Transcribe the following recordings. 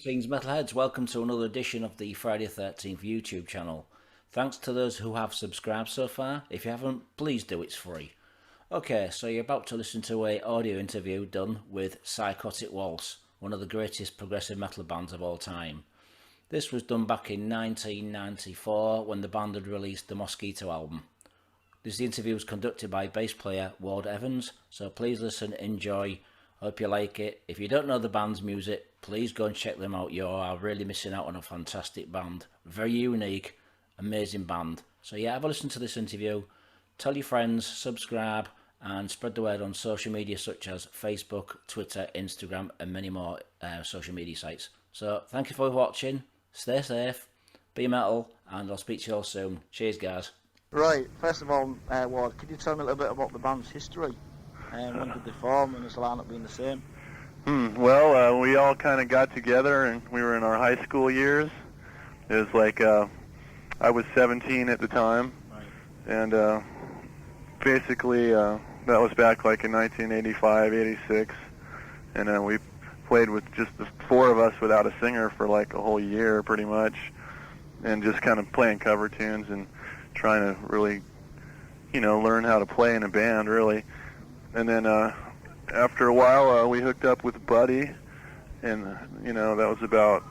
Greetings, metalheads. Welcome to another edition of the Friday 13th YouTube channel. Thanks to those who have subscribed so far. If you haven't, please do, it's free. Okay, so you're about to listen to an audio interview done with Psychotic Waltz, one of the greatest progressive metal bands of all time. This was done back in 1994 when the band had released the Mosquito album. This interview was conducted by bass player Ward Evans, so please listen, enjoy. Hope you like it. If you don't know the band's music, please go and check them out. You are really missing out on a fantastic band. Very unique, amazing band. So yeah, have a listen to this interview. Tell your friends, subscribe, and spread the word on social media such as Facebook, Twitter, Instagram, and many more social media sites. So thank you for watching. Stay safe, be metal, and I'll speak to you all soon. Cheers, guys. Right, first of all, Ward, could you tell me a little bit about the band's history? When did they form, and has the lineup been the same? Well, we all kind of got together, and we were in our high school years. It was like, I was 17 at the time, Right. and basically that was back like in 1985, 86, and we played with just the four of us without a singer for like a whole year pretty much, and just kind of playing cover tunes and trying to really, learn how to play in a band, really. And then after a while, we hooked up with Buddy, and, that was about,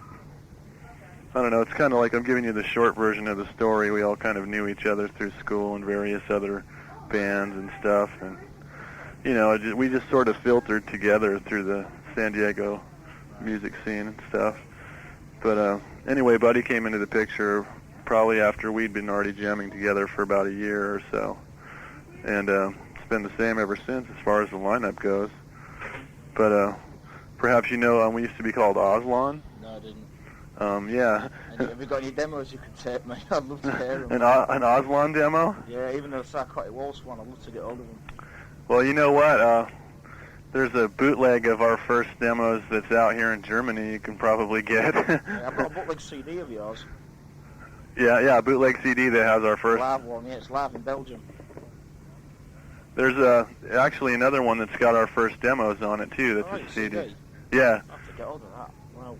I don't know, it's kind of like I'm giving you the short version of the story. We all kind of knew each other through school and various other bands and stuff, and, we just sort of filtered together through the San Diego music scene and stuff. But anyway, Buddy came into the picture probably after we'd been already jamming together for about a year or so, and it's been the same ever since as far as the lineup goes. But perhaps we used to be called Oslon. No, I didn't. Yeah. And have you got any demos you could take me? I'd love to hear them. An Oslon demo? Yeah, even though Psychotic Waltz one, I'd love to get hold of them. Well, you know what? There's a bootleg of our first demos that's out here in Germany you can probably get. Yeah, I've got a bootleg CD of yours. Yeah, a bootleg CD that has our first. Live one, yeah, it's live in Belgium. There's actually another one that's got our first demos on it too. That's a CD. Yeah. I have to get hold of that. Wow.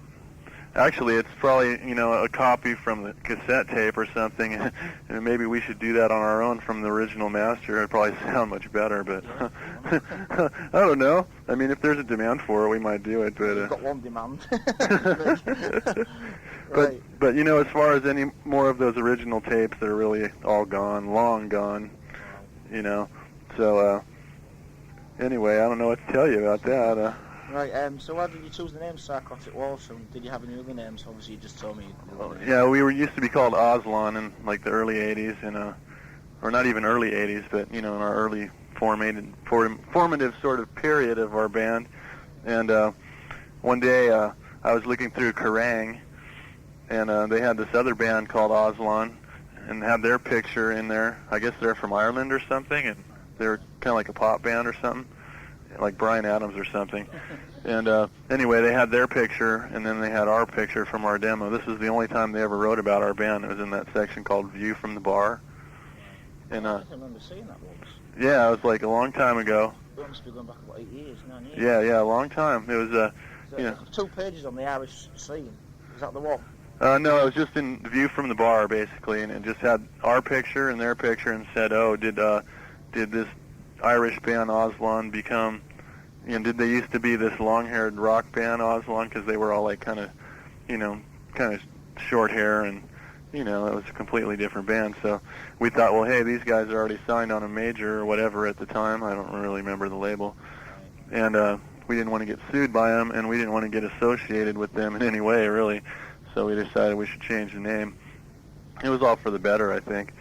Actually, it's probably a copy from the cassette tape or something, and maybe we should do that on our own from the original master. It'd probably sound much better, but Yeah, I don't know. I mean, if there's a demand for it, we might do it. But you've got one demand. but Right. but as far as any more of those original tapes, they're really all gone, long gone. So anyway, I don't know what to tell you about that. Right, so why did you choose the name Psychotic Waltz, and did you have any other names? Obviously, you just told me. Yeah, we used to be called Oslon in like the early '80s, or not even early '80s, but in our early formative sort of period of our band. And one day I was looking through Kerrang, and they had this other band called Oslon, and had their picture in there. I guess they're from Ireland or something, and they're kind of like a pop band or something, like Bryan Adams or something. And anyway, they had their picture, and then they had our picture from our demo. This was the only time they ever wrote about our band. It was in that section called View from the Bar. And I don't remember seeing that once. yeah, it was like a long time ago. It must be going back about 8 years, 9 years. Yeah, a long time. It was 2 pages on the Irish scene. Is that the one? no, it was just in View from the Bar, basically, and it just had our picture and their picture, and said, "Oh, did this Irish band Oslon become? Did they used to be this long-haired rock band Oslon? Because they were all like kind of short hair, and it was a completely different band. So we thought, well, hey, these guys are already signed on a major or whatever at the time. I don't really remember the label, and we didn't want to get sued by them, and we didn't want to get associated with them in any way, really. So we decided we should change the name. It was all for the better, I think.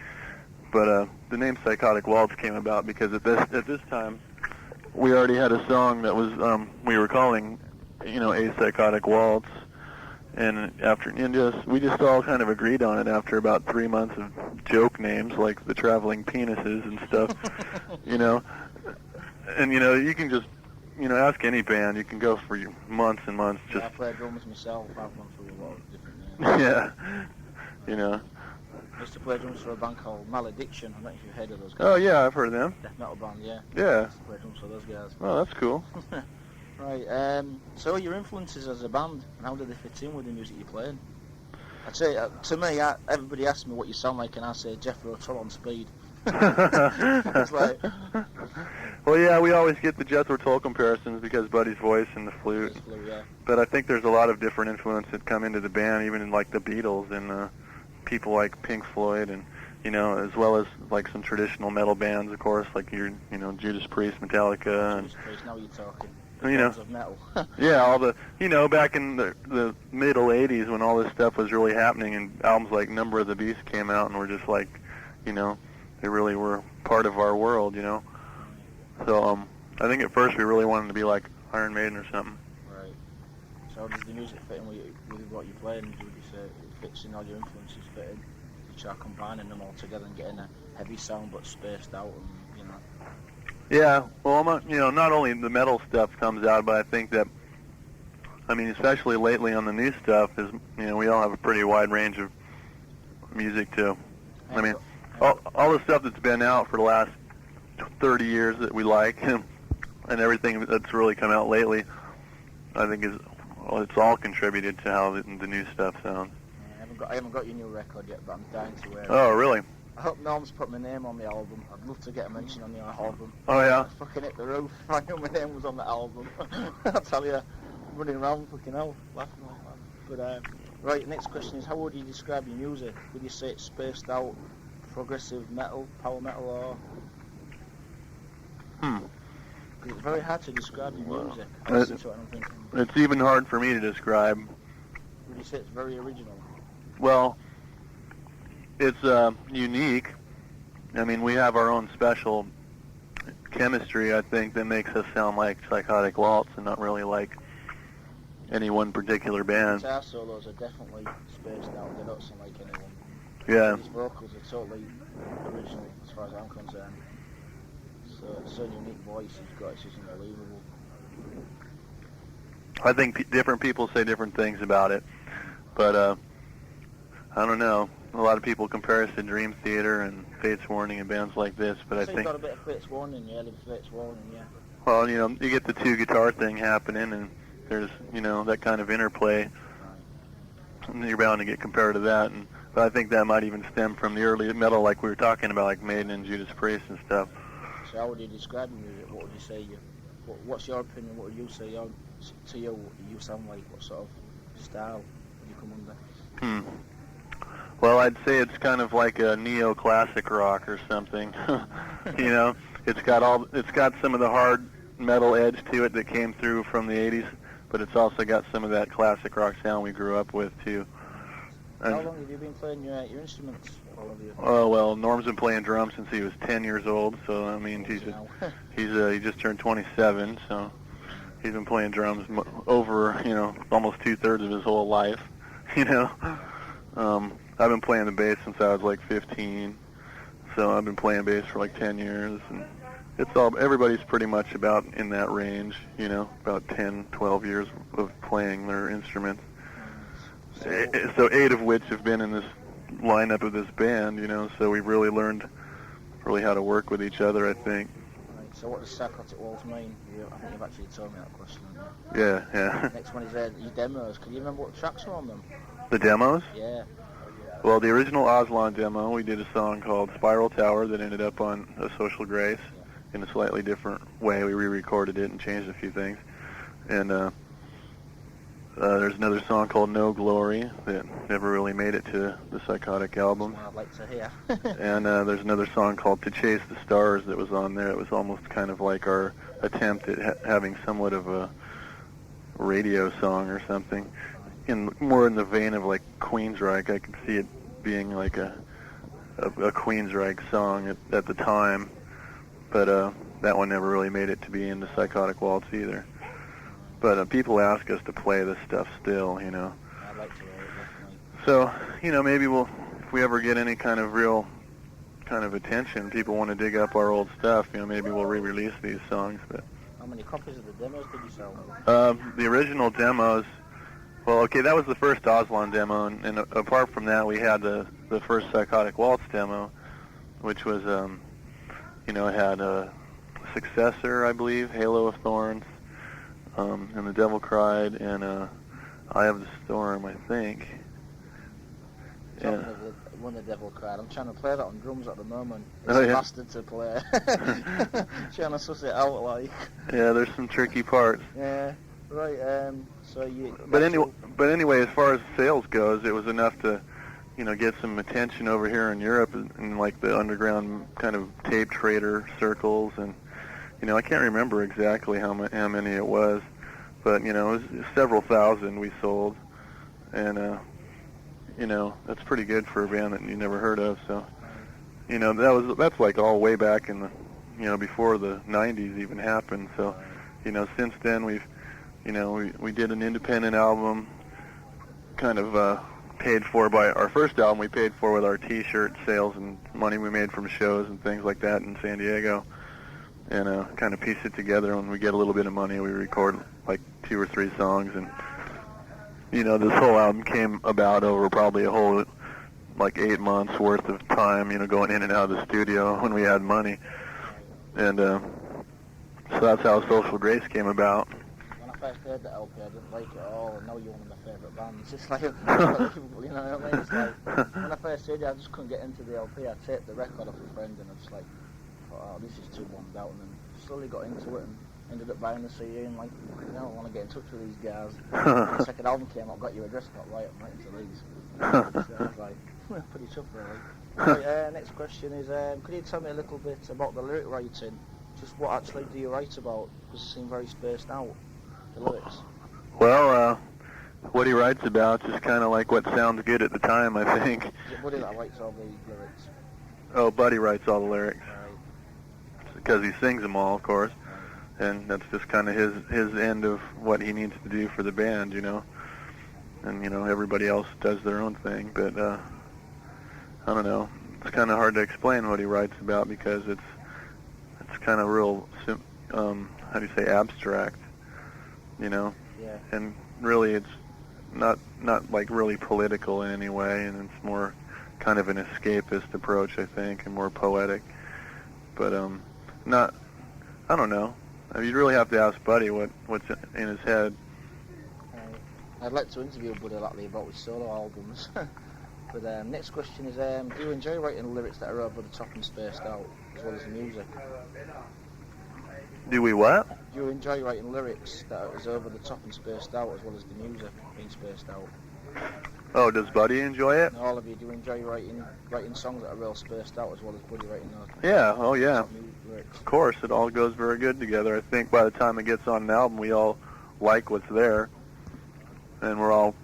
But the name Psychotic Waltz came about because at this time we already had a song that was we were calling A Psychotic Waltz, and we just all kind of agreed on it after about 3 months of joke names like the Traveling Penises and stuff. And you can just ask any band. You can go for months and months. Yeah, I play drums myself. I've gone through a lot of different names. Yeah, I used to play drums for a band called Malediction. I don't know if you've heard of those guys. Oh yeah, I've heard of them. Death metal band, yeah. Yeah. I used to play drums for those guys. Oh, that's cool. Right. So your influences as a band, and how do they fit in with the music you're playing? I'd say, to me, everybody asks me what you sound like, and I say Jethro Tull on speed. It's like, well, yeah, we always get the Jethro Tull comparisons because Buddy's voice and the flute. yeah. But I think there's a lot of different influences that come into the band, even in like the Beatles and people like Pink Floyd, and as well as like some traditional metal bands, of course, like Judas Priest, Metallica, Judas Priest, now you're talking. Of metal. Yeah, all the back in the middle '80s when all this stuff was really happening, and albums like Number of the Beast came out, and were just like, they really were part of our world, So I think at first we really wanted to be like Iron Maiden or something. Right. So how does the music fit in with what you're playing? Would you say it fits in, all your influences fit in? You try combining them all together and getting a heavy sound but spaced out, and Yeah, well, not only the metal stuff comes out, but I think that, especially lately on the new stuff, is we all have a pretty wide range of music too. All the stuff that's been out for the last 30 years that we like, and everything that's really come out lately, I think it's all contributed to how the new stuff sounds. Yeah, I haven't got your new record yet, but I'm dying to hear it. Oh, really? I hope Norm's put my name on the album. I'd love to get a mention on the album. Oh, yeah? I fucking hit the roof. I knew my name was on the album. I'll tell you, running around fucking hell, laughing like that. But, right, next question is, how would you describe your music? Would you say it's spaced out, progressive metal, power metal, or... Because it's very hard to describe your music. I listen to it and I'm thinking... It's even hard for me to describe. Would you say it's very original? Well, it's unique. We have our own special chemistry, I think, that makes us sound like Psychotic Waltz and not really like any one particular band. Guitar solos are definitely spaced out. They don't sound like anyone. Yeah. His vocals are totally original as far as I'm concerned. So unique voice he's got, it's just unbelievable. I think different people say different things about it, but I don't know. A lot of people compare us to Dream Theater and Fates Warning and bands like this, but I think... you've got a bit of Fates Warning, yeah, Fates Warning, yeah. Well, you get the two guitar thing happening, and there's, that kind of interplay, and you're bound to get compared to that, but I think that might even stem from the early metal like we were talking about, like Maiden and Judas Priest and stuff. So how would you describe your music? What would you say? What's your opinion? What would you say to you? What do you sound like? What sort of style would you come under? Well, I'd say it's kind of like a neo-classic rock or something. It's got some of the hard metal edge to it that came through from the '80s, but it's also got some of that classic rock sound we grew up with too. How long have you been playing your instruments? Oh, well, Norm's been playing drums since he was 10 years old, so he just turned 27, so he's been playing drums over, almost 2/3 of his whole life, I've been playing the bass since I was like 15, so I've been playing bass for like 10 years, and everybody's pretty much about in that range, about 10, 12 years of playing their instruments. So 8 of which have been in this lineup of this band, so we've really learned how to work with each other, I think. Right, so what does Psychotic Waltz mean? I think you've actually told me that question. Yeah. Next one is your demos. Can you remember what tracks were on them? The demos? Yeah. Well, the original Aslan demo, we did a song called Spiral Tower that ended up on A Social Grace in a slightly different way. We re-recorded it and changed a few things. And there's another song called No Glory that never really made it to the Psychotic album. That's what I'd like to hear. And there's another song called To Chase the Stars that was on there. It was almost kind of like our attempt at having somewhat of a radio song or something. More in the vein of like Queensryche. I could see it being like a Queensryche song at the time. But that one never really made it to be into Psychotic Waltz either. But people ask us to play this stuff still, I'd like to hear it, definitely. So, maybe if we ever get any kind of real kind of attention, people want to dig up our old stuff, maybe we'll re-release these songs. But how many copies of the demos did you sell? The original demos, well, okay, that was the first Aslan demo, and apart from that, we had the first Psychotic Waltz demo, which was, it had a successor, I believe, Halo of Thorns, and The Devil Cried, and Eye of the Storm, I think. Talking of When the Devil Cried, I'm trying to play that on drums at the moment. It's Oh, a yeah. bastard to play. Trying to suss it out, like. Yeah, there's some tricky parts. Yeah, right. So you. But anyway, as far as sales goes, it was enough to, get some attention over here in Europe in like the underground kind of tape trader circles, and I can't remember exactly how many it was, but it was several thousand we sold, and that's pretty good for a band that you never heard of. So that's like all way back in the before the 90s even happened. So since then we've we did an independent album, kind of paid for by our first album. We paid for with our T-shirt sales and money we made from shows and things like that in San Diego, and kind of piece it together. When we get a little bit of money, we record like 2 or 3 songs, and this whole album came about over probably a whole like 8 months worth of time, going in and out of the studio when we had money, and so that's how Social Grace came about. When I first heard the LP, I didn't like it at all, and now you're one of my favourite bands. It's like, unbelievable, you know what I mean? It's like, when I first heard it, I just couldn't get into the LP. I taped the record off a friend, and I was like, oh, this is too bombed out, and then slowly got into it, and ended up buying the CD, and like, I want to get in touch with these guys. The second album came out, got your address, got right, I'm right into these. So I was like, pretty tough, really. Right, next question is, could you tell me a little bit about the lyric writing? Just what actually do you write about? Because it seems very spaced out, the lyrics. Well, what he writes about is kind of like what sounds good at the time, I think. Is it Buddy that writes all the lyrics? Oh, Buddy writes all the lyrics. Right. Because he sings them all, of course. And that's just kind of his end of what he needs to do for the band, And, everybody else does their own thing. But, I don't know. It's kind of hard to explain what he writes about because it's kind of real, how do you say, abstract, Yeah. And really it's not like really political in any way, and it's more kind of an escapist approach, I think, and more poetic. But, I don't know. You'd really have to ask Buddy what's in his head. I'd like to interview Buddy lately about his solo albums. But next question is, do you enjoy writing lyrics that are over the top and spaced out, as well as the music? Do we what? Do you enjoy writing lyrics that are over the top and spaced out, as well as the music being spaced out? Oh, does Buddy enjoy it? And all of you, do you enjoy writing songs that are real spaced out, as well as Buddy writing those? Yeah, oh yeah. Lyrics? Of course, it all goes very good together. I think by the time it gets on an album, we all like what's there, and we're all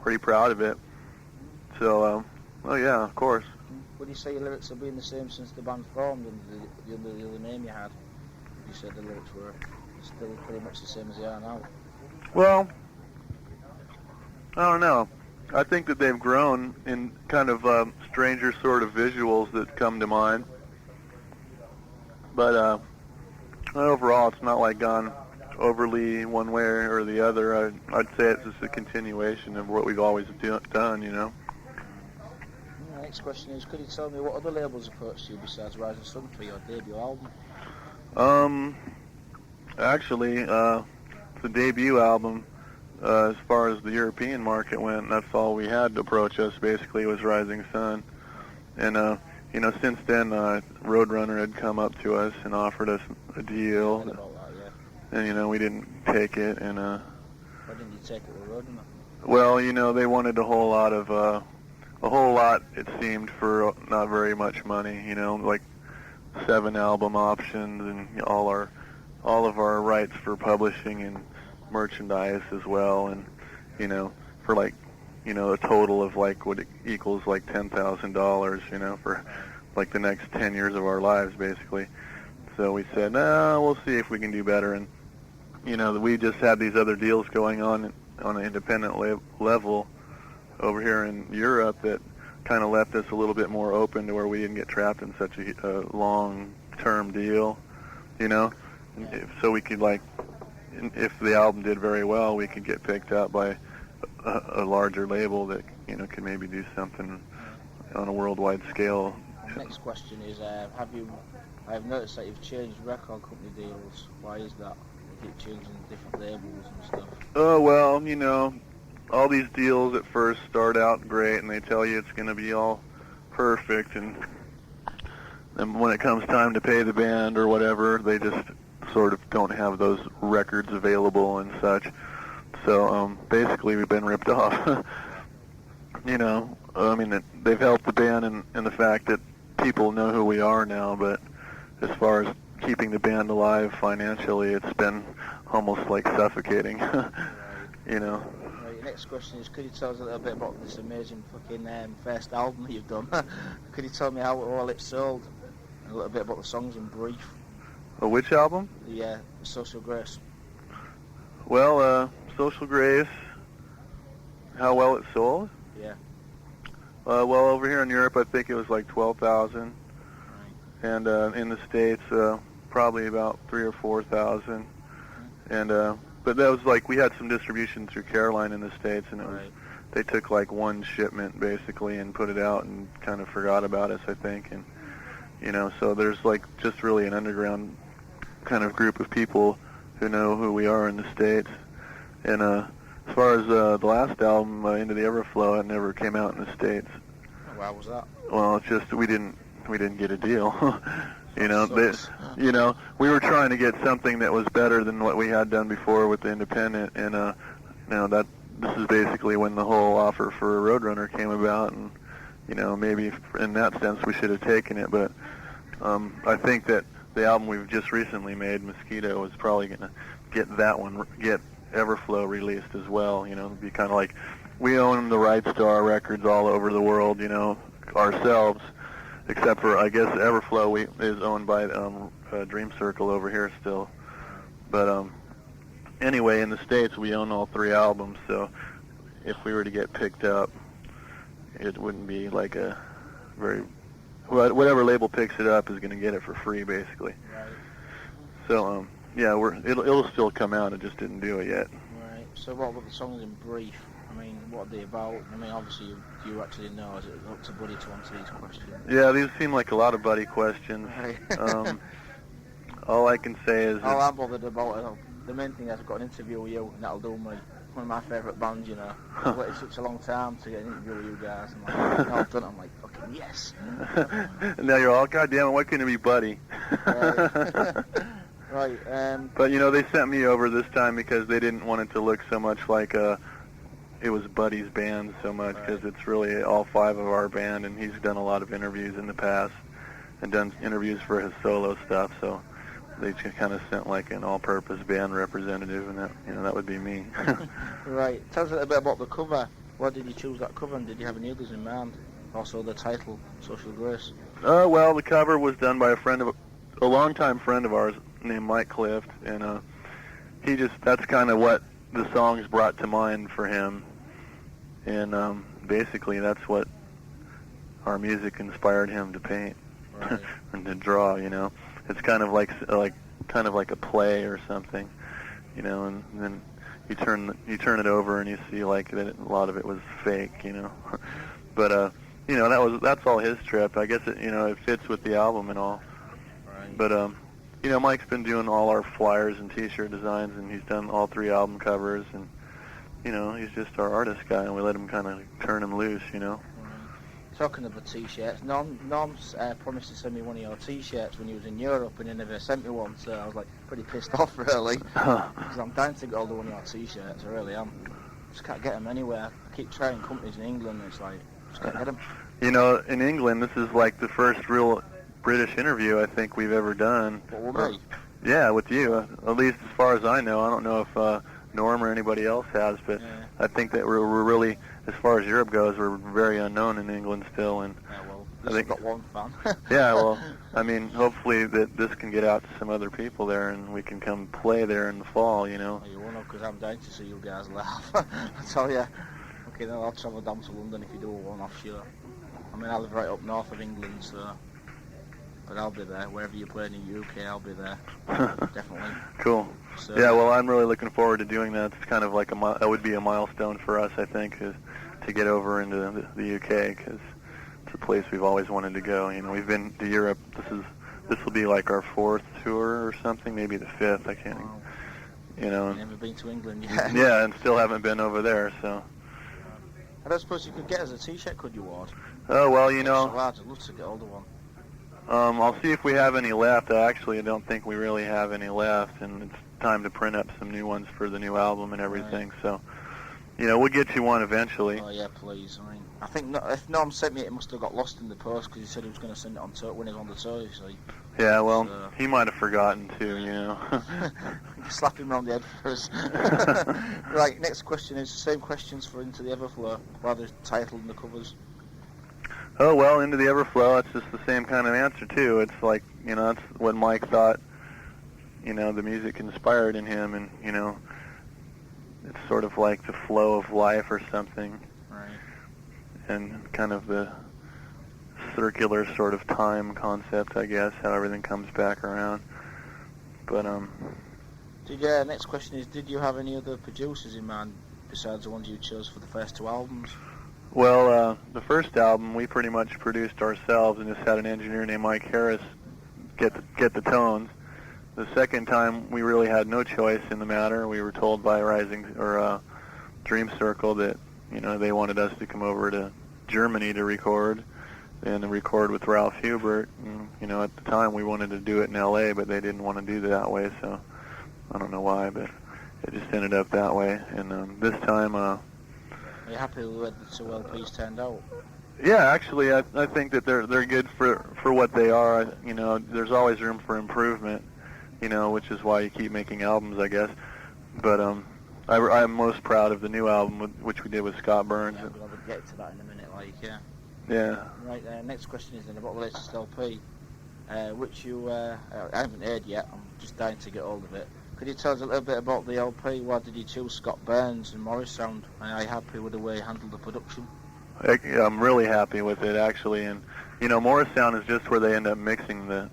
pretty proud of it. So, oh yeah, of course. Would you say your lyrics have been the same since the band formed under the other name you had? You said the lyrics were still pretty much the same as they are now. Well, I don't know. I think that they've grown in kind of stranger sort of visuals that come to mind. But overall, it's not like gone overly one way or the other. I'd say it's just a continuation of what we've always done, Next question is, could you tell me what other labels approached you besides Rising Sun for your debut album? Actually, the debut album, as far as the European market went, that's all we had to approach us, basically, was Rising Sun. And, since then, Roadrunner had come up to us and offered us a deal. About that, yeah. And, we didn't take it. And, Why didn't you take it with Roadrunner? well, they wanted a whole lot, it seemed, for not very much money, like 7 album options and all of our rights for publishing and merchandise as well, and for like a total of like what equals like $10,000, for like the next 10 years of our lives, basically. So we said, no, we'll see if we can do better. And we just had these other deals going on an independent level over here in Europe that kind of left us a little bit more open to where we didn't get trapped in such a long-term deal, so we could, like, if the album did very well, we could get picked up by a larger label that, could maybe do something on a worldwide scale. Next question is, I've noticed that you've changed record company deals. Why is that? keep changing different labels and stuff? Oh, well, you know, all these deals at first start out great, and they tell you it's going to be all perfect, and when it comes time to pay the band or whatever, they just sort of don't have those records available and such. So basically, we've been ripped off. You know, I mean, they've helped the band in the fact that people know who we are now, but as far as keeping the band alive financially, it's been almost like suffocating. You know. Right, next question is, could you tell us a little bit about this amazing fucking first album that you've done? Could you tell me how well it sold? And a little bit about the songs in brief. Which album? The Social Grace. Well, Social Grace, how well it sold? Yeah. Well, over here in Europe, I think it was like 12,000. Right. And in the States, probably about 3,000 or 4,000. And but that was like, we had some distribution through Caroline in the States, and it was, they took like one shipment basically and put it out and kind of forgot about us, I think. And you know, so there's like just really an underground kind of group of people who know who we are in the States. And as far as the last album, Into the Everflow, it never came out in the States. Why was that? Well, it's just we didn't get a deal. You know, you know, we were trying to get something that was better than what we had done before with the independent, and you know, that this is basically when the whole offer for Roadrunner came about, and you know, maybe in that sense we should have taken it, but I think that the album we've just recently made, Mosquito, is probably going to get Everflow released as well. You know, it'd be kind of like we own the rights to our records all over the world, you know, ourselves, except for, I guess, Everflow is owned by Dream Circle over here still. But anyway, in the States, we own all 3 albums, so if we were to get picked up, it wouldn't be like a very... whatever label picks it up is going to get it for free, basically. Right. So, yeah, it'll still come out. It just didn't do it yet. Right. So what about the songs in brief? I mean, what are they about? I mean, obviously you actually know. Is it up to Buddy to answer these questions? Yeah, these seem like a lot of Buddy questions. Right. All I can say is... All I'm bothered about, the main thing is I've got an interview with you, and that'll do me. One of my favourite bands, you know. I've waited such a long time to get an interview with you guys. And like, now I've done it, I'm like, fucking yes. And now you're all, God damn it, why couldn't it be Buddy? Right. Right. But, you know, they sent me over this time because they didn't want it to look so much like it was Buddy's band so much, because it's really all 5 of our band, and he's done a lot of interviews in the past and done interviews for his solo stuff, so they just kind of sent like an all-purpose band representative, and that, you know, that would be me. Right. Tell us a little bit about the cover. Why did you choose that cover, and did you have any others in mind? Also the title, Social Grace. Well, the cover was done by a longtime friend of ours named Mike Clift, and that's kind of what the songs brought to mind for him, and basically that's what our music inspired him to paint. Right. And to draw, you know. It's kind of like a play or something, you know, and then you turn it over and you see like that a lot of it was fake, you know. But you know, that's all his trip. I guess it fits with the album and all. Right. But you know, Mike's been doing all our flyers and T-shirt designs, and he's done all 3 album covers, and you know, he's just our artist guy, and we let him kind of turn him loose, you know. Talking about T-shirts, Norm's promised to send me one of your T-shirts when he was in Europe, and he never sent me one, so I was like pretty pissed off, really, because I'm dying to get hold of one of your T-shirts. I really am. Just can't get them anywhere. I keep trying companies in England, and it's like just can't get them. You know, in England, this is like the first real British interview I think we've ever done. What will be? Yeah, with you. At least as far as I know. I don't know if Norm or anybody else has, but Yeah. I think that we're really, as far as Europe goes, we're very unknown in England still. And Yeah, well, I think I've got one fan. yeah, well, I mean, hopefully that this can get out to some other people there, and we can come play there in the fall, you know. You won't know, because I'm dying to see you guys laugh. I tell you. Okay, then I'll travel down to London if you do one offshore. I mean, I live right up north of England, so... But I'll be there. Wherever you play in the UK, I'll be there. Definitely. Cool. So, Yeah, well, I'm really looking forward to doing that. It's kind of like that would be a milestone for us, I think, is to get over into the UK, because it's a place we've always wanted to go. You know, we've been to Europe. This will be like our 4th tour or something, maybe the 5th. I can't. Wow. you know. Never been to England yet. Yeah, and still haven't been over there, so. I don't suppose you could get us a T-shirt, could you, Ward? Oh, well, you So know, I'd love to get hold of one. I'll see if we have any left. I don't think we really have any left, and it's time to print up some new ones for the new album and everything, so, you know, we'll get you one eventually. Oh, yeah, please. I mean, I think if Norm sent me it, must have got lost in the post because he said he was going to send it on tour when he was on the tour, you see. Yeah, well, So, he might have forgotten too, you know. slap him round the head for us. Right, next question is the same questions for Into the Everflow, rather titled in the covers. Oh, well, Into the Everflow, it's just the same kind of answer too. It's like, you know, that's what Mike thought, you know, the music inspired in him, and, you know, it's sort of like the flow of life or something. Right. And kind of the circular sort of time concept, I guess, how everything comes back around. But, Next question is, did you have any other producers in mind besides the ones you chose for the first two albums? well, the first album we pretty much produced ourselves and just had an engineer named Mike Harris get the tones. The second time we really had no choice in the matter. We were told by Dream Circle that, you know, they wanted us to come over to Germany to record and record with Ralph Hubert. And, you know, at the time we wanted to do it in L.A., but they didn't want to do it that way, so I don't know why, but it just ended up that way. And this time, Are you happy with where the two LPs turned out? yeah, actually, I think that they're good for what they are. You know, there's always room for improvement, you know, which is why you keep making albums, I guess. But I'm most proud of the new album, which we did with Scott Burns. Yeah, we'll get to that in a minute, yeah. Yeah. Right, next question is then about the latest LP, which I haven't heard yet. I'm just dying to get hold of it. Could you tell us a little bit about the LP? Why did you choose Scott Burns and Morris Sound? Are you happy with the way he handled the production? I'm really happy with it, actually. And, you know, Morris Sound is just where they end up mixing the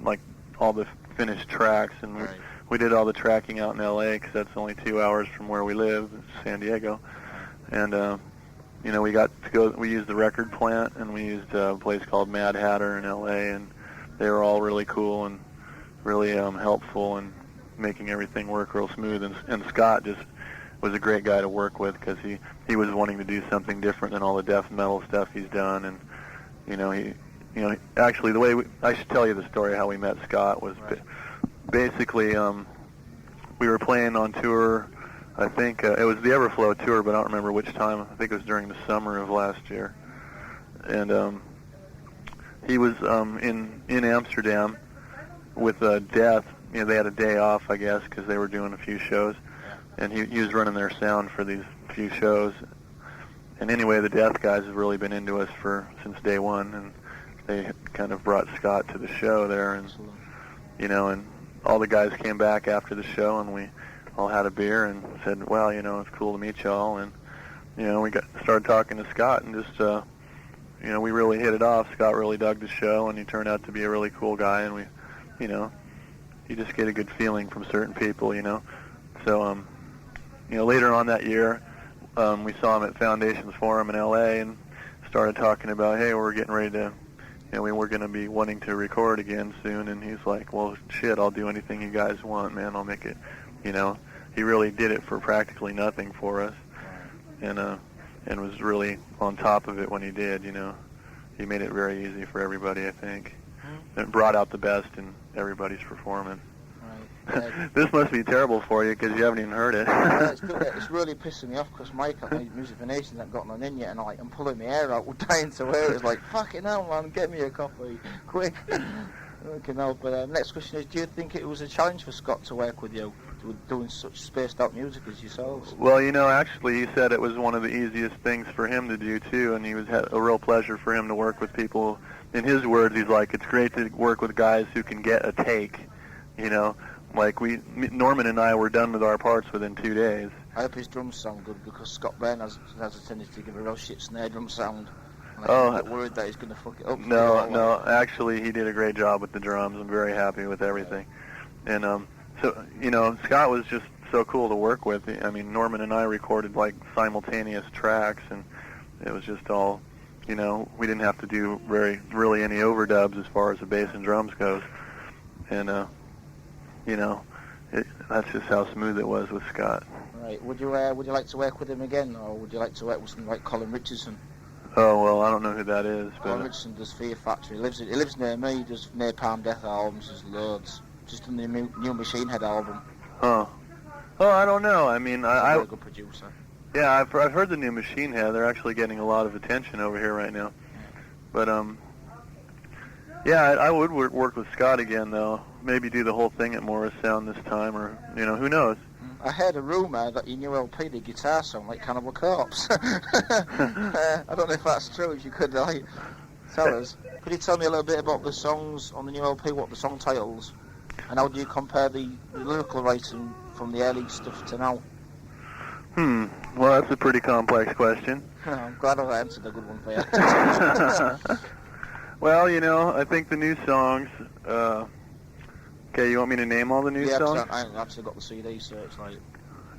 like all the finished tracks, and Right. we did all the tracking out in L.A. because that's only 2 hours from where we live, San Diego. And you know, we got to go. We used the record plant, and we used a place called Mad Hatter in L.A. And they were all really cool and really helpful and making everything work real smooth. And Scott just was a great guy to work with because he was wanting to do something different than all the death metal stuff he's done. And you know, actually the way I should tell you the story how we met Scott was basically we were playing on tour. I think it was the Everflow tour, but I don't remember which time. I think it was during the summer of last year. And he was in Amsterdam with Death. You know, they had a day off, I guess, because they were doing a few shows. And he was running their sound for these few shows. And anyway, the Death guys have really been into us since day one, and they kind of brought Scott to the show there. And, you know, and all the guys came back after the show, and we all had a beer and said, well, you know, it's cool to meet y'all. And, you know, we started talking to Scott, and just, you know, we really hit it off. Scott really dug the show, and he turned out to be a really cool guy. And we, you know, you just get a good feeling from certain people, you know. So, you know, later on that year, we saw him at Foundations Forum in L.A. and started talking about, hey, we're getting ready to, you know, we're going to be wanting to record again soon. And he's like, well, shit, I'll do anything you guys want, man. I'll make it. You know, he really did it for practically nothing for us, and was really on top of it when he did. You know, he made it very easy for everybody, I think. It brought out the best in everybody's performance. Right. This must be terrible for you because you haven't even heard it. It's really pissing me off because Mike at Music for Nations hasn't got none in yet, and I'm pulling my hair out. We're dying to hear it. It's like, fucking hell, man, get me a copy, quick. Okay, no, but next question is, do you think it was a challenge for Scott to work with you, doing such spaced out music as yourselves? Well, you know, actually, he said it was one of the easiest things for him to do too, and had a real pleasure for him to work with people. In his words, he's like, it's great to work with guys who can get a take. You know, like Norman and I were done with our parts within 2 days. I hope his drums sound good because Scott Burns has a tendency to give a real shit snare drum sound. I'm a bit worried that he's going to fuck it up. No, actually, he did a great job with the drums. I'm very happy with everything. And so, you know, Scott was just so cool to work with. I mean, Norman and I recorded like simultaneous tracks, and it was just all, you know, we didn't have to do really any overdubs as far as the bass and drums goes. And, you know, that's just how smooth it was with Scott. Right. Would you like to work with him again, or would you like to work with something like Colin Richardson? Oh, well, I don't know who that is, Colin but Richardson does Fear Factory. He lives near me. He does Napalm Death albums. There's loads. Just on the new Machine Head album. huh? Oh, I don't know. I mean, He's a very good producer. yeah, I've heard the new Machine Head. They're actually getting a lot of attention over here right now. But yeah, I would work with Scott again though. Maybe do the whole thing at Morris Sound this time, or who knows? I heard a rumour that your new LP, the guitar song, like Cannibal Corpse. I don't know if that's true. If you could tell us, could you tell me a little bit about the songs on the new LP? What the song titles, and how do you compare the lyrical writing from the early stuff to now? Well, that's a pretty complex question. I'm glad I answered a good one for you. Well, I think the new songs. Okay, you want me to name all the new songs? I ain't actually got the CD, so it's like...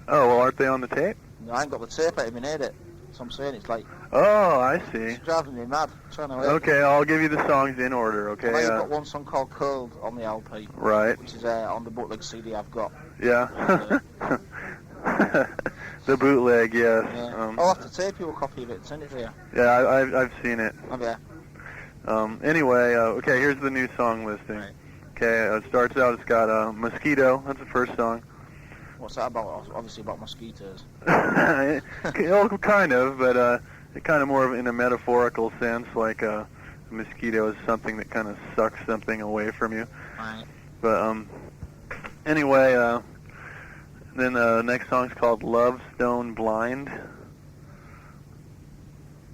Oh, well, aren't they on the tape? No, I ain't got the tape, I haven't even heard it. So I'm saying it's like... Oh, I see. It's driving me mad, trying to... Okay, I'll give you the songs in order, okay? Well, you've got one song called Cold on the LP. Right. Which is on the bootleg CD I've got. Yeah. The bootleg, yes. Yeah. I'll have to tape you a copy of it and send it to you. Yeah, I've seen it. Oh, yeah. Anyway, okay, here's the new song listing. Right. Okay, it starts out, it's got Mosquito, that's the first song. What's that about? Obviously about mosquitoes. Well, kind of, but kind of more in a metaphorical sense, like a mosquito is something that kind of sucks something away from you. Right. But anyway, then the next song's called Love Stone Blind.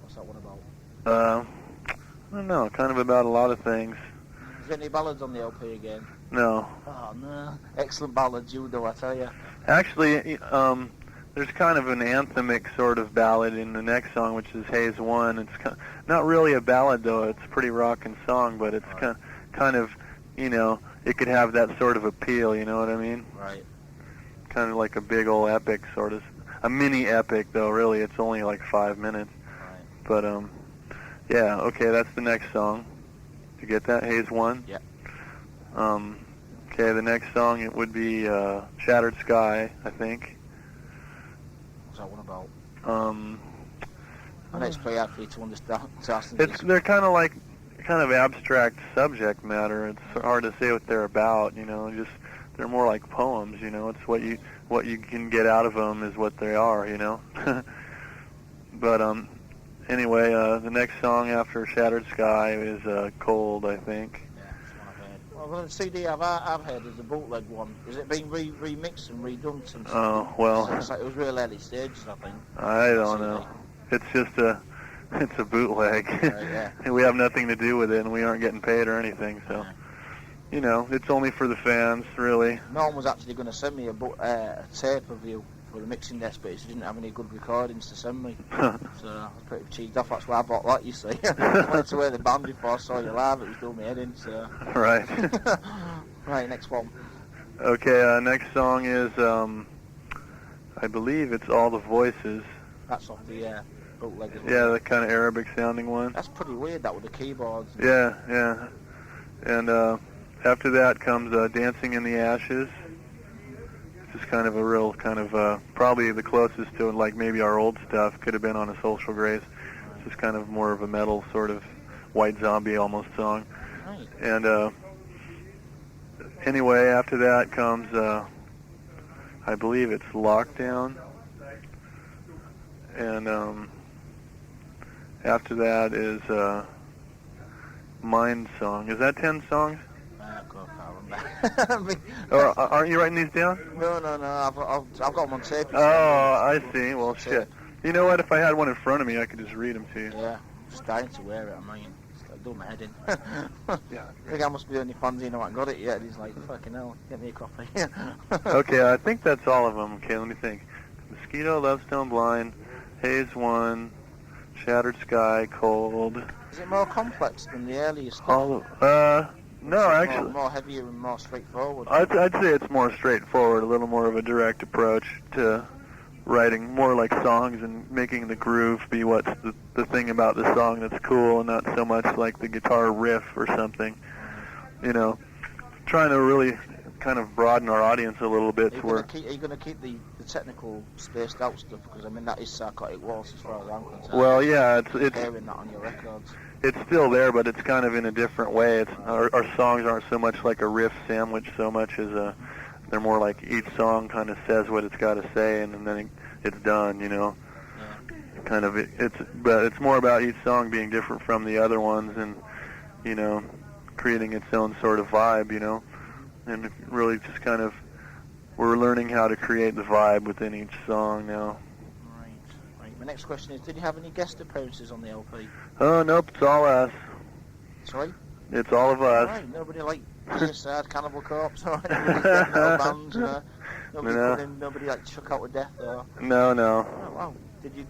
What's that one about? I don't know, kind of about a lot of things. Is there any ballads on the LP again? No. Oh, no. Excellent ballads, you do, I tell you. Actually, there's kind of an anthemic sort of ballad in the next song, which is Haze 1. It's not really a ballad, though. It's a pretty rockin' song, but it's kind of, it could have that sort of appeal, you know what I mean? Right. Kind of like a big old epic, sort of. A mini epic, though, really. It's only like 5 minutes. Right. But, yeah, okay, that's the next song. Did you get that? Haze 1? Yeah. Okay, the next song, it would be Shattered Sky, I think. What's that one about? I know it's pretty hard for you to understand. They're kind of abstract subject matter. It's hard to say what they're about, just they're more like poems, it's what you can get out of them is what they are, But anyway, the next song after Shattered Sky is Cold, I think. Yeah, that's one I've heard. Well, the CD I've heard is the bootleg one. Is it being remixed and redone since? Oh, well. It was real early stages, I think. I don't know. It's just it's a bootleg. Right, yeah. And we have nothing to do with it, and we aren't getting paid or anything, so. Yeah. It's only for the fans, really. Norm was actually going to send me a tape of you for the mixing desk, but he didn't have any good recordings to send me. So I was pretty cheesed off. That's why I bought that, you see. I went to wear the band before I saw you live. It was doing my head in, so... Right. Right, next one. Okay, next song is, I believe it's All the Voices. That's off the bootleg as well. Yeah, the kind of Arabic-sounding one. That's pretty weird, that, with the keyboards. Yeah. And after that comes Dancing in the Ashes. It's just kind of a real probably the closest to like maybe our old stuff. Could have been on a Social Grace. It's just kind of more of a metal sort of White Zombie almost song. Right. And anyway, after that comes I believe it's Lockdown. And after that is Mind Song. Is that 10 songs? I can't remember. Or aren't you writing these down? No. I've got them on tape. Oh, I see. Well, shit. You know what? If I had one in front of me, I could just read them to you. Yeah, I'm just dying to wear it. I mean, it's like doing my head in. Yeah. I think I must be the only fanzine who haven't got it yet. He's like, fucking hell, get me a copy. Okay, I think that's all of them. Okay, let me think. Mosquito, Love Stone Blind, Haze 1, Shattered Sky, Cold. Is it more complex than the earlier stuff? No, actually. More heavier and more straightforward. I'd say it's more straightforward, a little more of a direct approach to writing more like songs and making the groove be what's the thing about the song that's cool and not so much like the guitar riff or something. Trying to really kind of broaden our audience a little bit. Are you going to keep the technical spaced out stuff? Because I mean that is Psychotic Waltz as far as I'm concerned. Well, yeah, it's hearing that on your records. It's still there, but it's kind of in a different way. It's our songs aren't so much like a riff sandwich, so much as they're more like each song kind of says what it's got to say, and then it's done. You know, kind of but it's more about each song being different from the other ones, and you know, creating its own sort of vibe. You know, and really just kind of we're learning how to create the vibe within each song now. Right. My next question is, did you have any guest appearances on the LP? Oh, nope, it's all us. Sorry? It's all of us. Right, nobody like Suicide, Cannibal Corpse, or anybody's got no bands, nobody like shook out with death, or... No. Oh, wow.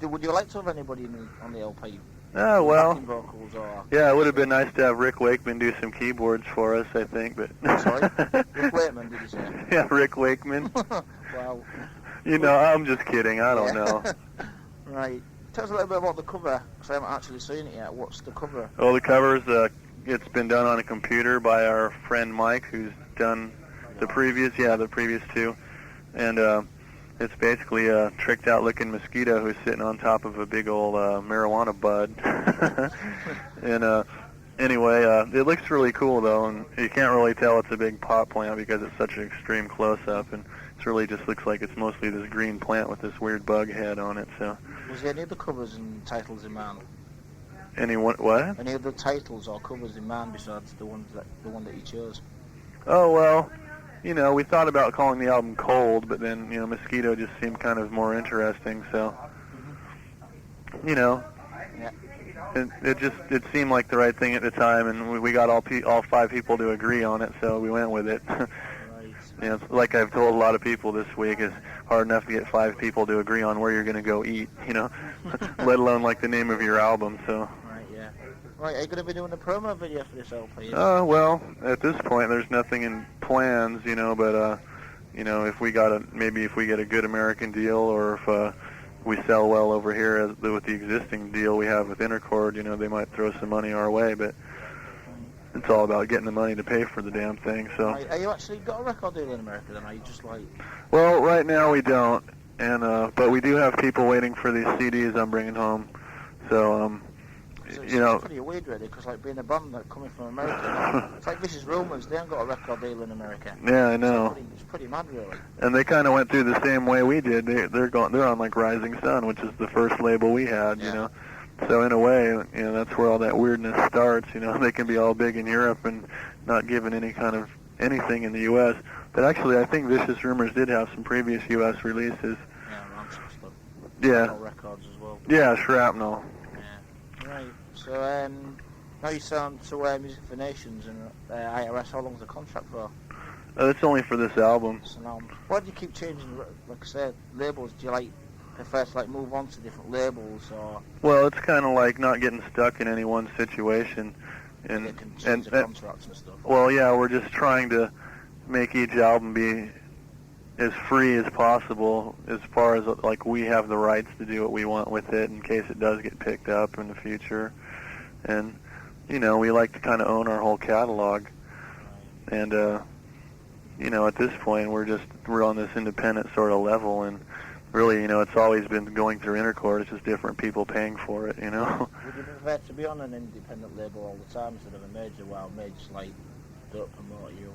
Would you like to have anybody on the LP? Oh, well, backing vocals, or... Yeah, it would have been nice to have Rick Wakeman do some keyboards for us, I think, but... Sorry? Rick Wakeman, did you say? Yeah, Rick Wakeman. Wow. You know, I'm just kidding, I don't know. Right. Tell us a little bit about the cover, because I haven't actually seen it yet. What's the cover? Well, the cover's, it's been done on a computer by our friend Mike, who's done the previous two. And it's basically a tricked-out looking mosquito who's sitting on top of a big old marijuana bud. And anyway, it looks really cool, though, and you can't really tell it's a big pot plant because it's such an extreme close-up, and it really just looks like it's mostly this green plant with this weird bug head on it. So. Was there any other covers and titles in mind? What? Any other titles or covers in mind besides the one that you chose? Oh, well, you know, we thought about calling the album Cold, but then, you know, Mosquito just seemed kind of more interesting, so, you know, it seemed like the right thing at the time, and we got all 5 people to agree on it, so we went with it. You know, like I've told a lot of people this week, it's hard enough to get 5 people to agree on where you're going to go eat, you know, let alone like the name of your album, so. Right, are you going to be doing a promo video for this LP? Well, at this point, there's nothing in plans, you know, but, you know, if we get a good American deal, or if we sell well over here with the existing deal we have with Intercord, you know, they might throw some money our way, but it's all about getting the money to pay for the damn thing, so. Are you actually got a record deal in America, then? Are you just like... Well, right now we don't, and, but we do have people waiting for these CDs I'm bringing home, so, it's you know, pretty weird, really, because like being a band that coming from America, it's like Vicious Rumors. They haven't got a record deal in America. Yeah, I know. It's pretty mad, really. And they kind of went through the same way we did. They're on like Rising Sun, which is the first label we had. You know, so in a way, you know, that's where all that weirdness starts. You know, they can be all big in Europe and not given any kind of anything in the U.S. But actually, I think Vicious Rumors did have some previous U.S. releases. Yeah, ransom stuff. Yeah. Records as well. Yeah, Shrapnel. Yeah. Right. So now you sound to Music for Nations and IRS. How long's the contract for? It's only for this album. So now, why do you keep changing, like I said, labels? Do you prefer to move on to different labels, or? Well, it's kind of like not getting stuck in any one situation, and contracts and stuff. Well, yeah, we're just trying to make each album be as free as possible, as far as like we have the rights to do what we want with it in case it does get picked up in the future. And you know, we like to kind of own our whole catalog. And you know, at this point we're on this independent sort of level, and really, you know, it's always been going through Intercord. It's just different people paying for it, you know. Would you prefer to be on an independent label all the time instead of a major, while majors don't promote you?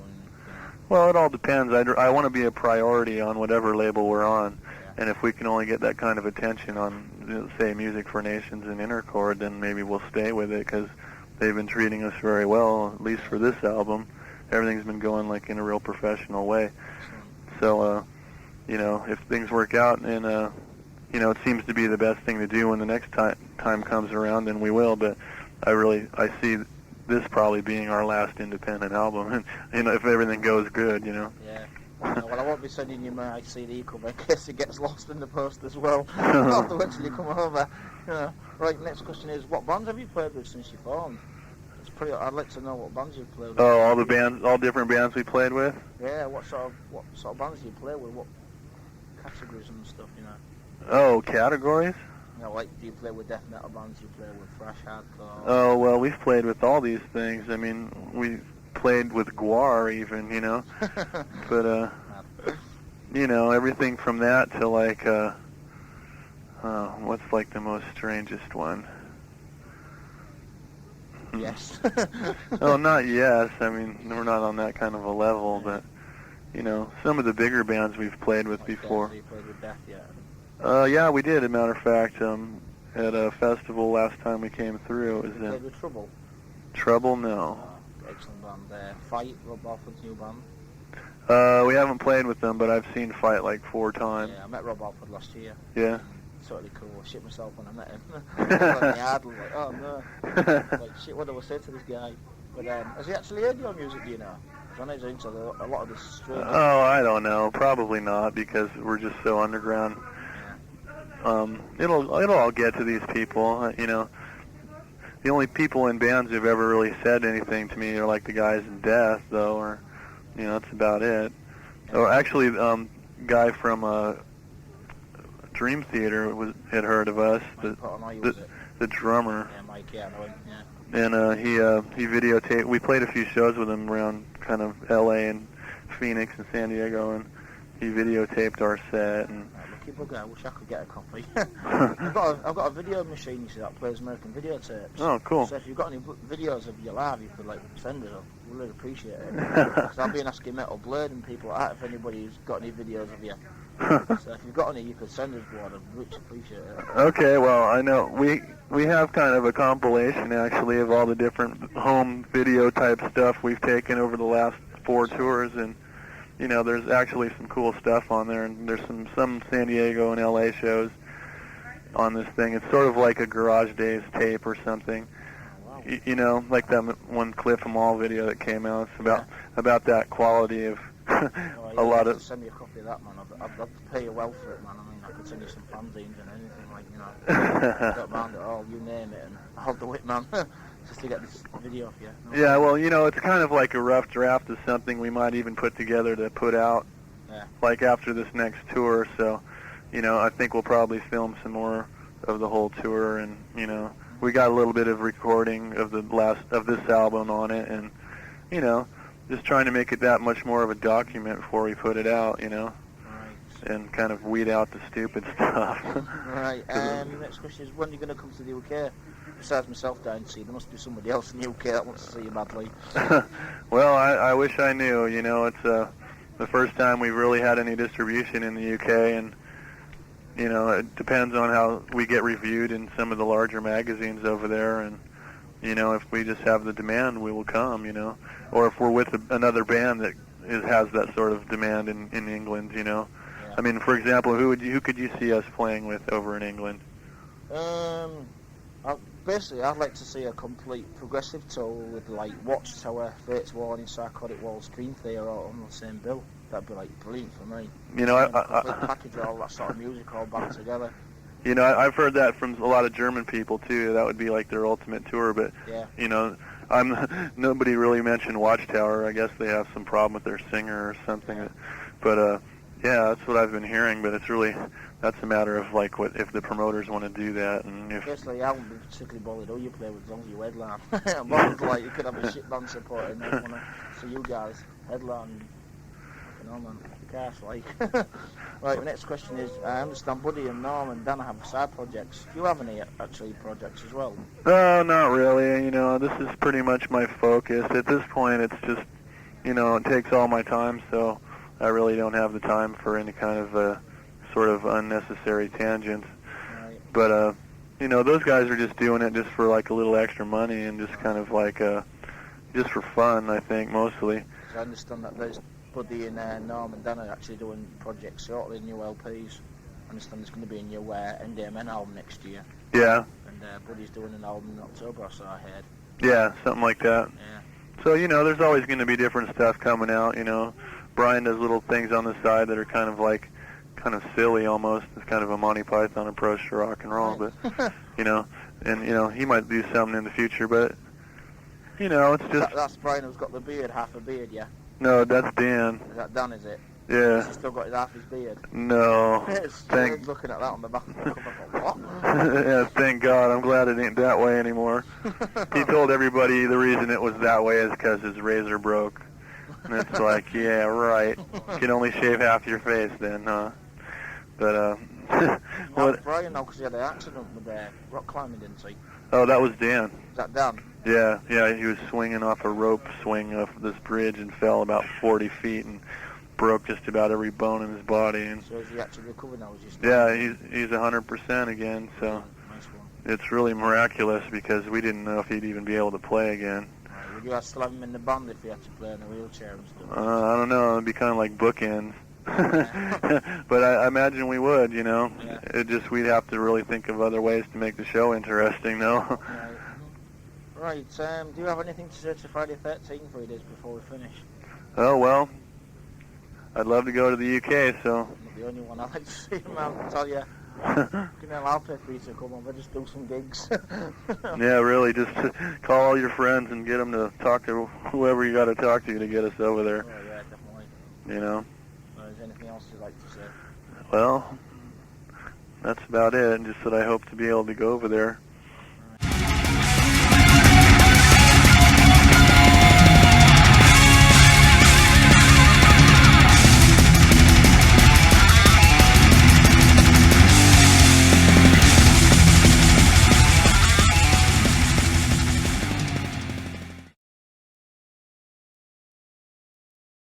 Well, it all depends. I want to be a priority on whatever label we're on, and if we can only get that kind of attention on, you know, say, Music for Nations and Intercord, then maybe we'll stay with it, because they've been treating us very well, at least for this album. Everything's been going like in a real professional way. So, you know, if things work out and, you know, it seems to be the best thing to do when the next time comes around, then we will. But I see this probably being our last independent album, and, you know, if everything goes good, you know. Yeah. Well, I won't be sending you my CD cover in case it gets lost in the post as well. I'll have to wait till you come over. Right, next question is, what bands have you played with since you formed? I'd like to know what bands you've played with. Oh, all different bands we played with? Yeah, what sort of bands do you play with? What categories and stuff, you know? Oh, categories? You know, like, do you play with death metal bands? Do you play with thrash hardcore? Oh, well, we've played with all these things. I mean, played with Guar even, but everything from that to like what's like the most strangest one? Yes. Oh, not Yes. I mean, we're not on that kind of a level, but some of the bigger bands we've played with before. You played with Death yet? Yeah, we did. As a matter of fact, at a festival last time we came through, it was Played with Trouble. Trouble. No. Excellent band there. Fight, Rob Alford's new band. We haven't played with them, but I've seen Fight like 4 times. Yeah, I met Rob Alford last year. Yeah. Totally cool. I shit myself when I met him. I was like, like, oh no. Like, shit, what do I say to this guy? But has he actually heard your music, do you know? Because I know he's into a lot of this strange... Oh, I don't know. Probably not, because we're just so underground. It'll all get to these people, The only people in bands who've ever really said anything to me are like the guys in Death, though, or that's about it. Or actually, guy from Dream Theater had heard of us. The drummer. Yeah, Mike. Yeah, I know him. Yeah. And he videotaped. We played a few shows with him around kind of L.A. and Phoenix and San Diego, and he videotaped our set. And lucky bugger, I wish I could get a copy. I've got a video machine, you see, that plays American videotapes. Oh, cool. So if you've got any videos of your live, you could send us. I'd really appreciate it. Because I've been asking Metal Blade and people like that if anybody's got any videos of you. So if you've got any, you could send us one. I'd really appreciate it. Okay, well, I know we have kind of a compilation actually of all the different home video type stuff we've taken over the last 4 tours, and there's actually some cool stuff on there, and there's some San Diego and LA shows on this thing. It's sort of like a Garage Days tape or something. Wow. Like that one Cliff Mall video that came out. It's about that quality of a lot of... Send me a copy of that, man. I'd pay you well for it, man. I mean, I could send you some fanzines and anything, don't mind at all. You name it, and I'll do it, man. Just to get this video of you. Yeah, well, it's kind of like a rough draft of something we might even put together to put out, like after this next tour. So, I think we'll probably film some more of the whole tour, and we got a little bit of recording of this album on it, and just trying to make it that much more of a document before we put it out, Right. and kind of weed out the stupid stuff. Right. Next question is, when are you going to come to the UK? Besides myself down to see, there must be somebody else in the UK that wants to see you badly. Well, I wish I knew. It's the first time we've really had any distribution in the UK, and it depends on how we get reviewed in some of the larger magazines over there, and if we just have the demand, we will come. Or if we're with another band that has that sort of demand in England. Yeah. I mean, for example, who could you see us playing with over in England? Basically, I'd like to see a complete progressive tour with Watchtower, Fates Warning, Psychotic Waltz, Dream Theater all on the same bill. That'd be brilliant for me. Complete package of all that sort of music all back together. I've heard that from a lot of German people too. That would be like their ultimate tour. But nobody really mentioned Watchtower. I guess they have some problem with their singer or something. Yeah. But that's what I've been hearing. But that's a matter of what if the promoters want to do that, and if basically I wouldn't be particularly bothered who you play with as long as you headline. I'm bothered you could have a shit band support and I want to see you guys headline. Man, gosh, Right, the next question is, I understand Buddy and Norm and Dan have side projects. Do you have any actually projects as well? No, not really. This is pretty much my focus. At this point, it's just, it takes all my time, so I really don't have the time for any kind of sort of unnecessary tangents. Right. But, those guys are just doing it just for a little extra money and just kind of just for fun, I think, mostly. So I understand that there's Buddy and Norm and Dan are actually doing projects shortly, new LPs. I understand there's going to be a new NDMN album next year. Yeah. And Buddy's doing an album in October, I heard. Yeah, something like that. Yeah. So, there's always going to be different stuff coming out, Brian does little things on the side that are kind of silly almost. It's kind of a Monty Python approach to rock and roll, right. But, and, he might do something in the future, but, it's just... That's Brian who's got the beard, half a beard, yeah? No, that's Dan. Is that Dan, is it? Yeah. He's still got half his beard. No. It's Thank. looking at that on the back of the cover. I thought, Yeah, thank God. I'm glad it ain't that way anymore. He what? told everybody the reason it was that way is because his razor broke. And it's like, yeah, right. You can only shave half your face then, huh? But, What? Brian now, because he had an accident with rock climbing, didn't he? Oh, that was Dan. Is that Dan? Yeah, he was swinging off a rope swing off this bridge and fell about 40 feet and broke just about every bone in his body. And So is he actually recovered now? Is he yeah, he's 100% again. So nice one. it's really miraculous because we didn't know if he'd even be able to play again. Right, would you still have him in the band if he had to play in a wheelchair and stuff? I don't know. It'd be kind of like bookends. But I imagine we would, you know. Yeah. It just we'd have to really think of other ways to make the show interesting, though. Right. Do you have anything to say to Friday 13 for you days before we finish? Oh well, I'd love to go to the UK, so. I'm not the only one. I'd like to see him. I'll tell you. I'll pay for you to come over. Just do some gigs. Yeah, really, just call all your friends and get them to talk to whoever you got to talk to get us over there. Oh yeah, definitely. You know. Is there anything else you'd like to say? Well, that's about it. Just that I hope to be able to go over there